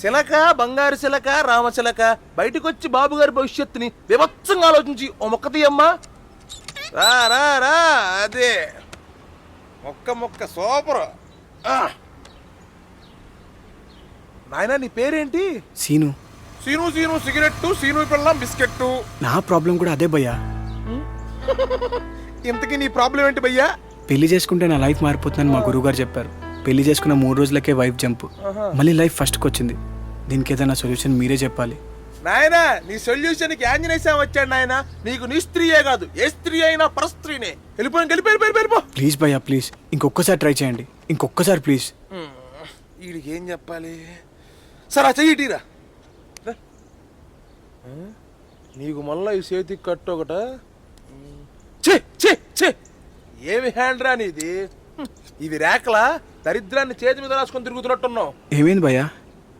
చిలక, బంగారు చిలక, రామచిలక, బయటకొచ్చి బాబుగారి భవిష్యత్తుని వివత్సంగా ఆలోచించి ఓ మొక్క తీయమ్మా. రా రా రా, అదే మొక్క సూపర్. నాయనా నీ పేరేంటి? సీను. సీను సీను సిగరెట్టు, సీను పిల్లం బిస్కెట్టు. నా ప్రాబ్లం కూడా అదే భయ్యా. ఇంతకీ నీ ప్రాబ్లం ఏంటి భయ్యా? పెళ్లి చేసుకుంటే నా లైఫ్ మారిపోతుందని మా గురువు గారు చెప్పారు. పెళ్లి చేసుకున్న 3 రోజులకే వైఫ్ జంప్, మళ్ళీ లైఫ్ ఫస్ట్కి వచ్చింది. దీనికి ఏదైనా సొల్యూషన్ మీరే చెప్పాలి. నాయనా నీ సొల్యూషన్ కి ఆంజనేయ స్వామి వచ్చాడు నాయన. నీకు నీ స్త్రీయే కాదు, ఏ స్త్రీ అయినా పరస్త్రీనే. వెళ్ళిపో. ప్లీజ్ భయ్యా ప్లీజ్, ఇంకొకసారి ట్రై చేయండి, ఇంకొకసారి ప్లీజ్. వీడికి ఏం చెప్పాలి? సరే చెయ్యిటీరా. నీకు మళ్ళా ఈ చేతికి కట్టు ఒకట. ఏమి హ్యాండ్ రా నీది? ఇవి రేకలా దరిద్రాన్ని చేతి మీద రాసుకొని తిరుగుతున్నట్టున్నావు. ఏమైంది భయ్యా?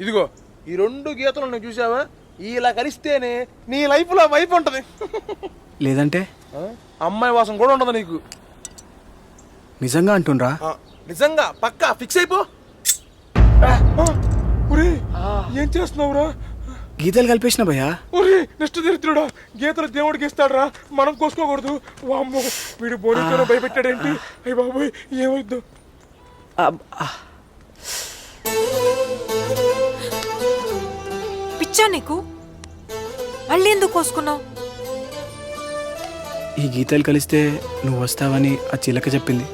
ఇదిగో ఈ 2 గీతలు నువ్వు చూసావా? ఇలా కలిస్తేనే నీ లైఫ్ లో వైఫ్ ఉంటది. లేదంటే అమ్మాయి వాసన కూడా ఉండదు నీకు. నిజంగా అంటుండ్రా? నిజంగా పక్కా ఫిక్స్ అయిపో. ఏం చేస్తున్నావురా? గీతలు కలిపేసిన భయ్యా. నెక్స్ట్ దరిద్రుడా, గీతలు దేవుడికి ఇస్తాడరా, మనం కోసుకోకూడదు. వామ్మో, వీడు బోనితో భయపెట్టాడేంటి? అయ్య బాబోయ్, ఏమైద్దు? పిచ్చా నీకు? మళ్ళీ ఎందుకు కోసుకున్నావు? ఈ గీతలు కలిస్తే నువ్వు వస్తావని ఆ చిలక చెప్పింది.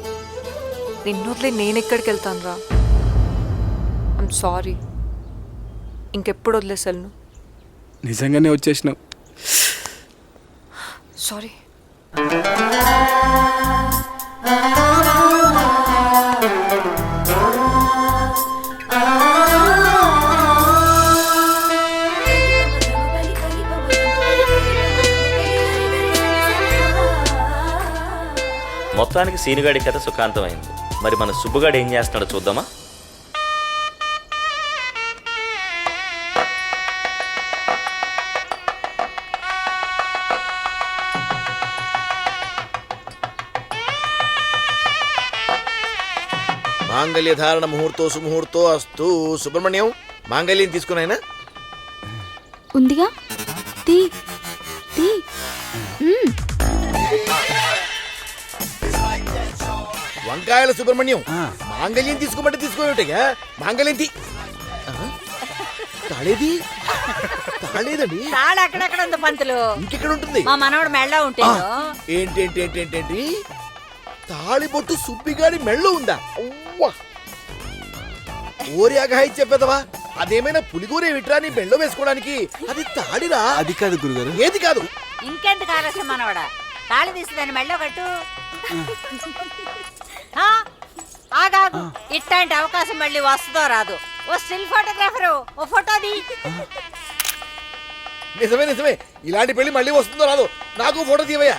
నిన్నోట్లే నేనెక్కడికి వెళ్తాను రా. I'm sorry. ఇంకెప్పుడు వదిలేసాను? నిజంగానే వచ్చేసినావు. సారీ. మొత్తానికి సీనుగాడి కథ సుఖాంతమైంది. మరి మన సుబ్బుగాడు ఏం చేస్తున్నాడో చూద్దామా? మాంగళ్య ధారణ ముహూర్తో సుముహూర్తో అస్తు. సుబ్రహ్మణ్యం, మాంగళ్యం తీసుకున్నాయినా? ఉందిగా, తీ తీ. వంకాయల సుబ్రహ్మణ్యం, మాంగళ్యం తీసుకోమంటే తీసుకోటగా. మాంగళ్యం తీ. తాళేది? తాళేదండి. తాళ అక్కడెక్కడ ఉంది పంతులు? ఇంకెక్కడ ఉంటుంది? మా మనవడు మెళ్ళ ఉంటే. ఏంటి తాళి బొట్టు సుబ్బిగాడి మెళ్ళో ఉందా? ఓరి అగాయి చెప్పేదవా, అదేమైనా పులిగూరే విట్రా నీ మెళ్ళో వేసుకోవడానికి? అది తాళిరా. అది కాదు గురుగారు. ఏది కాదు? ఇంకెందుకు ఆలస్యం మనవడా, తాళి తీసి దాన్ని మెళ్ళో కట్టు. ఆగాగు, ఇట్లాంటి అవకాశం మళ్ళీ వస్తుందో రాదు. ఓ స్టిల్ ఫోటోగ్రాఫరు, ఓ ఫోటోది. నిజమే, ఇలాంటి పెళ్లి మళ్ళీ వస్తుందో రాదు. నాకు ఫోటో తీవయ్యా.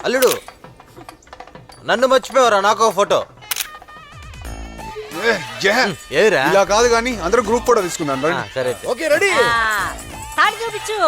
అల్లుడు, నన్ను మర్చిపోయారా? నాకు ఫోటో. ఇలా కాదు కానీ అందరూ గ్రూప్ ఫోటో తీసుకున్నాను. సరే, ఓకే రెడీ. తాళి చూపించు.